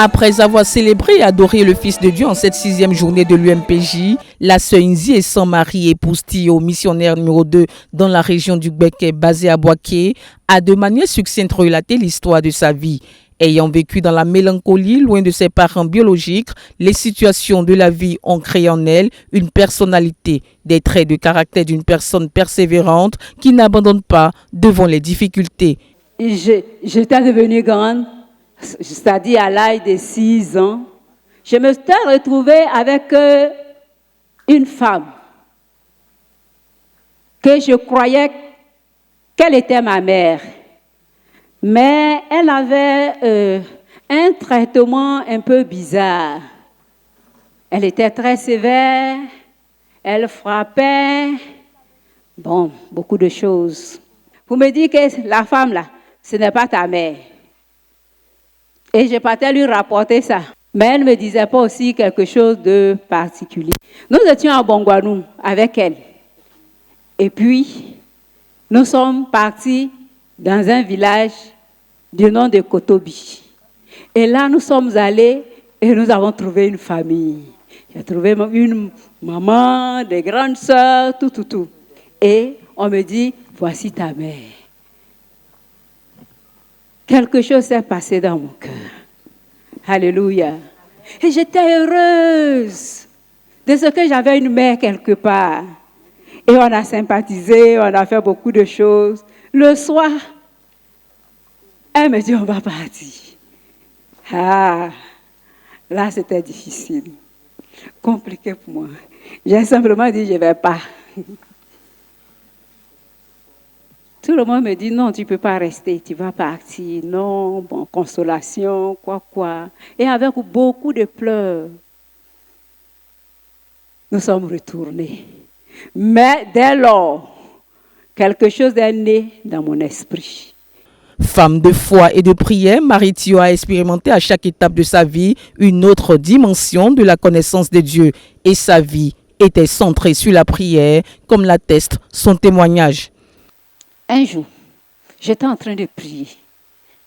Après avoir célébré et adoré le Fils de Dieu en cette 6e journée de l'UMPJ, la sœur Nzi et son mari, épouse Tio, missionnaire numéro 2 dans la région du Gbeke, basée à Boaké, a de manière succincte relaté l'histoire de sa vie. Ayant vécu dans la mélancolie, loin de ses parents biologiques, les situations de la vie ont créé en elle une personnalité, des traits de caractère d'une personne persévérante qui n'abandonne pas devant les difficultés. J'étais devenue grande, c'est-à-dire à l'âge de 6 ans. Je me suis retrouvée avec une femme que je croyais qu'elle était ma mère. Mais elle avait un traitement un peu bizarre. Elle était très sévère, elle frappait, beaucoup de choses. Vous me dites que la femme là, ce n'est pas ta mère. Et je partais lui rapporter ça. Mais elle ne me disait pas aussi quelque chose de particulier. Nous étions à Bongwanou avec elle. Et puis, nous sommes partis dans un village du nom de Kotobi. Et là, nous sommes allés et nous avons trouvé une famille. J'ai trouvé une maman, des grandes sœurs, tout. Et on me dit, voici ta mère. Quelque chose s'est passé dans mon cœur. Alléluia. Et j'étais heureuse de ce que j'avais une mère quelque part. Et on a sympathisé, on a fait beaucoup de choses. Le soir, elle me dit, on va partir. Ah, là, c'était difficile. Compliqué pour moi. J'ai simplement dit, je ne vais pas. Tout le monde me dit, non, tu ne peux pas rester, tu vas partir. Non, consolation, quoi. Et avec beaucoup de pleurs, nous sommes retournés. Mais dès lors, quelque chose est né dans mon esprit. Femme de foi et de prière, Marie Tio a expérimenté à chaque étape de sa vie une autre dimension de la connaissance de Dieu. Et sa vie était centrée sur la prière, comme l'atteste son témoignage. Un jour, j'étais en train de prier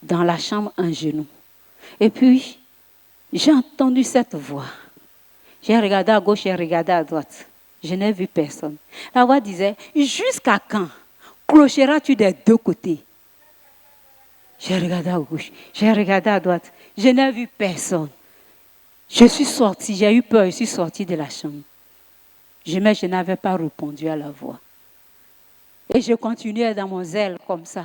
dans la chambre en genoux. Et puis, j'ai entendu cette voix. J'ai regardé à gauche, j'ai regardé à droite. Je n'ai vu personne. La voix disait, jusqu'à quand clocheras-tu des deux côtés? J'ai regardé à gauche, j'ai regardé à droite. Je n'ai vu personne. Je suis sortie, j'ai eu peur, je suis sortie de la chambre. Mais je n'avais pas répondu à la voix. Et je continuais dans mon zèle comme ça.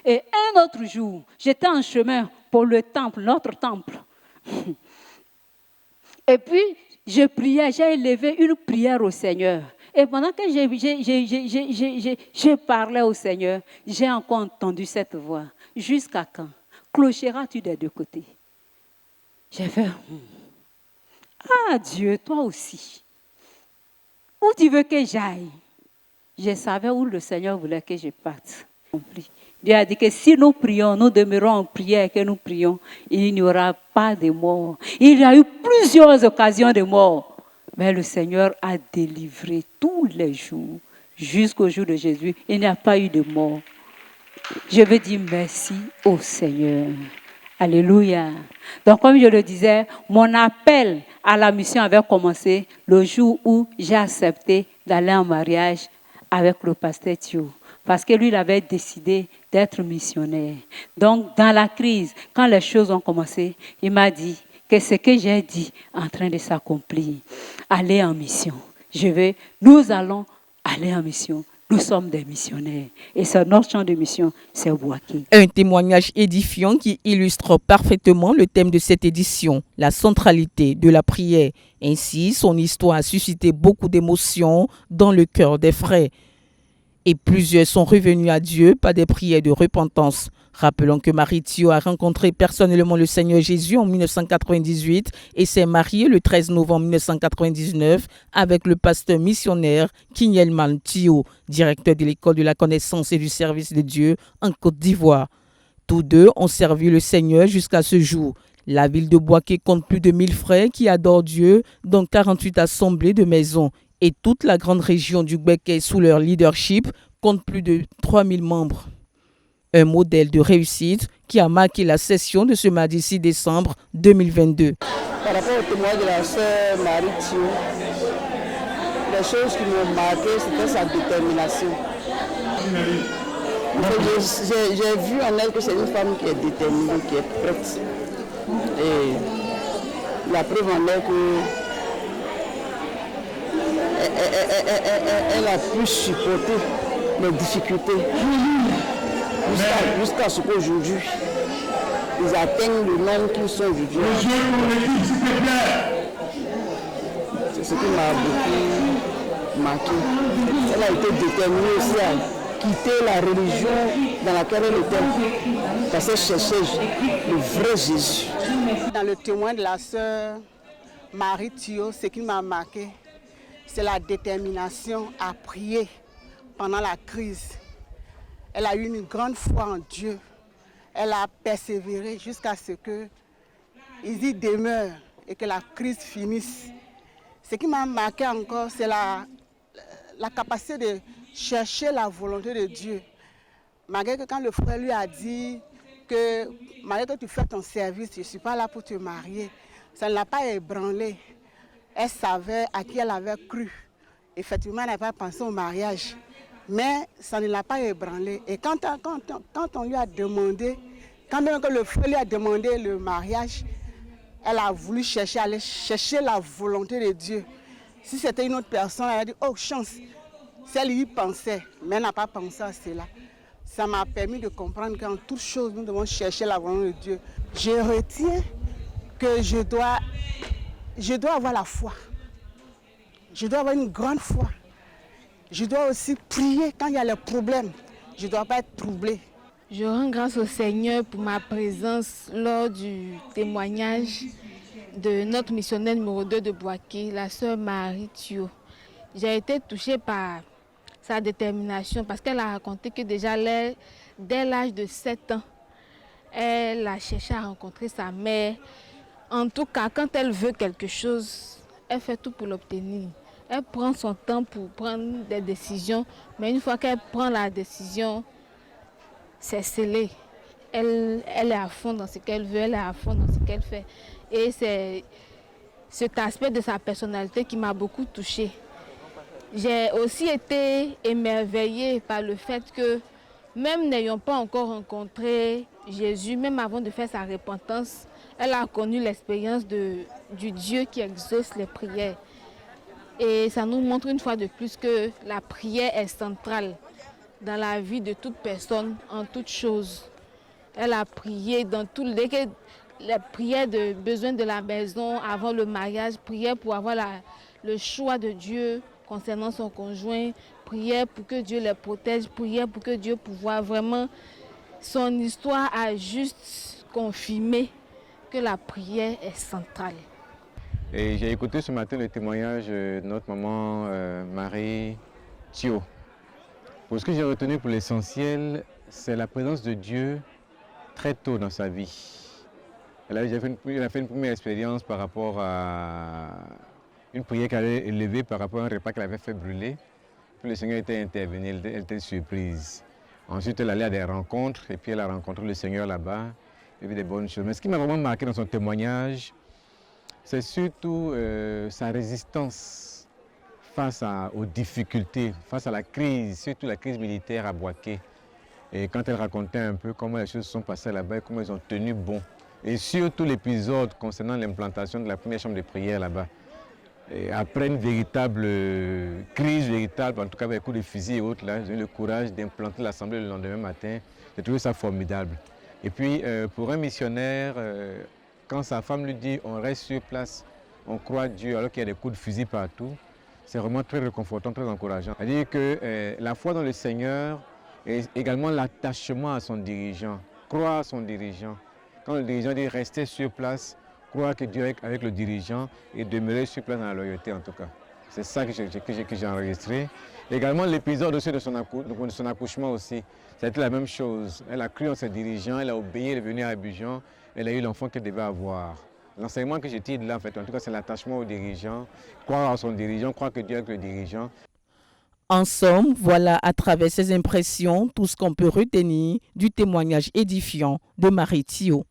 Et un autre jour, j'étais en chemin pour le temple, notre temple. Et puis, je priais, j'ai élevé une prière au Seigneur. Et pendant que je parlais au Seigneur, j'ai encore entendu cette voix. Jusqu'à quand clocheras-tu des deux côtés? J'ai fait, ah Dieu, toi aussi. Où tu veux que j'aille? Je savais où le Seigneur voulait que je parte. Dieu a dit que si nous prions, nous demeurons en prière et que nous prions, il n'y aura pas de mort. Il y a eu plusieurs occasions de mort. Mais le Seigneur a délivré tous les jours. Jusqu'au jour de Jésus, il n'y a pas eu de mort. Je veux dire merci au Seigneur. Alléluia. Donc, comme je le disais, mon appel à la mission avait commencé le jour où j'ai accepté d'aller en mariage avec le pasteur Tio. Parce que lui, il avait décidé d'être missionnaire. Donc, dans la crise, quand les choses ont commencé, il m'a dit que ce que j'ai dit est en train de s'accomplir. Aller en mission. Nous allons aller en mission. Nous sommes des missionnaires. Et notre champ de mission, c'est Boaké. Un témoignage édifiant qui illustre parfaitement le thème de cette édition, la centralité de la prière. Ainsi, son histoire a suscité beaucoup d'émotions dans le cœur des frères. Et plusieurs sont revenus à Dieu par des prières de repentance. Rappelons que Marie Tio a rencontré personnellement le Seigneur Jésus en 1998 et s'est mariée le 13 novembre 1999 avec le pasteur missionnaire Kinyelman Tio, directeur de l'école de la connaissance et du service de Dieu en Côte d'Ivoire. Tous deux ont servi le Seigneur jusqu'à ce jour. La ville de Boaké compte plus de 1000 frères qui adorent Dieu, dont 48 assemblées de maisons. Et toute la grande région du Gbeke sous leur leadership compte plus de 3000 membres. Un modèle de réussite qui a marqué la session de ce mardi 6 décembre 2022. Par rapport au témoignage de la sœur Marie Thio, les choses qui m'ont marqué, c'était sa détermination. J'ai vu en elle que c'est une femme qui est déterminée, qui est prête. Et la preuve en est que elle a pu supporter les difficultés jusqu'à ce qu'aujourd'hui, ils atteignent le nom qu'ils sont aujourd'hui. C'est ce qui m'a beaucoup marqué. Elle a été déterminée aussi à quitter la religion dans laquelle elle était, parce qu'elle cherchait le vrai Jésus. Dans le témoin de la sœur Marie Thio, ce qui m'a marqué, c'est la détermination à prier pendant la crise. Elle a eu une grande foi en Dieu. Elle a persévéré jusqu'à ce qu'ils y demeurent et que la crise finisse. Ce qui m'a marqué encore, c'est la capacité de chercher la volonté de Dieu. Malgré que quand le frère lui a dit que malgré que tu fais ton service, je ne suis pas là pour te marier, ça ne l'a pas ébranlée. Elle savait à qui elle avait cru. Effectivement, elle n'avait pas pensé au mariage. Mais ça ne l'a pas ébranlée. Et quand on lui a demandé, quand même que le frère lui a demandé le mariage, elle a voulu aller chercher la volonté de Dieu. Si c'était une autre personne, elle a dit, oh chance, si elle y pensait, mais elle n'a pas pensé à cela. Ça m'a permis de comprendre qu'en toute chose, nous devons chercher la volonté de Dieu. Je retiens que je dois avoir la foi. Je dois avoir une grande foi. Je dois aussi prier quand il y a les problèmes. Je ne dois pas être troublée. Je rends grâce au Seigneur pour ma présence lors du témoignage de notre missionnaire numéro 2 de Boaké, la sœur Marie Thio. J'ai été touchée par sa détermination parce qu'elle a raconté que déjà dès l'âge de 7 ans, elle a cherché à rencontrer sa mère. En tout cas, quand elle veut quelque chose, elle fait tout pour l'obtenir. Elle prend son temps pour prendre des décisions, mais une fois qu'elle prend la décision, c'est scellé. Elle est à fond dans ce qu'elle veut, elle est à fond dans ce qu'elle fait. Et c'est cet aspect de sa personnalité qui m'a beaucoup touchée. J'ai aussi été émerveillée par le fait que, même n'ayant pas encore rencontré Jésus, même avant de faire sa repentance, elle a connu l'expérience du Dieu qui exauce les prières. Et ça nous montre une fois de plus que la prière est centrale dans la vie de toute personne, en toute chose. Elle a prié dans les prières de besoin de la maison, avant le mariage, prière pour avoir le choix de Dieu concernant son conjoint, prière pour que Dieu les protège, prière pour que Dieu pouvoir vraiment... Son histoire a juste confirmé que la prière est centrale. Et j'ai écouté ce matin le témoignage de notre maman Marie Thio. Pour ce que j'ai retenu pour l'essentiel, c'est la présence de Dieu très tôt dans sa vie. Elle a fait une première expérience par rapport à une prière qu'elle avait élevée par rapport à un repas qu'elle avait fait brûler. Puis le Seigneur était intervenu, elle était surprise. Ensuite, elle allait à des rencontres et puis elle a rencontré le Seigneur là-bas. Il y avait des bonnes choses. Mais ce qui m'a vraiment marqué dans son témoignage, c'est surtout sa résistance face aux difficultés, face à la crise, surtout la crise militaire à Boaké. Et quand elle racontait un peu comment les choses se sont passées là-bas et comment ils ont tenu bon. Et surtout l'épisode concernant l'implantation de la première chambre de prière là-bas. Et après une véritable crise, en tout cas avec coups de fusil et autres, j'ai eu le courage d'implanter l'assemblée le lendemain matin. J'ai trouvé ça formidable. Et puis pour un missionnaire, quand sa femme lui dit on reste sur place, on croit Dieu alors qu'il y a des coups de fusil partout, c'est vraiment très réconfortant, très encourageant. C'est-à-dire que la foi dans le Seigneur et également l'attachement à son dirigeant, croire à son dirigeant. Quand le dirigeant dit rester sur place, croire que Dieu est avec le dirigeant et demeurer sur place dans la loyauté en tout cas. C'est ça que j'ai enregistré. Également l'épisode aussi de son accouchement aussi, c'était la même chose. Elle a cru en ses dirigeants, elle a obéi, elle est venue à Abidjan, elle a eu l'enfant qu'elle devait avoir. L'enseignement que je tire de là, en fait, en tout cas, c'est l'attachement au dirigeant, croire à son dirigeant, croire que Dieu est avec le dirigeant. En somme, voilà à travers ces impressions tout ce qu'on peut retenir du témoignage édifiant de Marie Thio.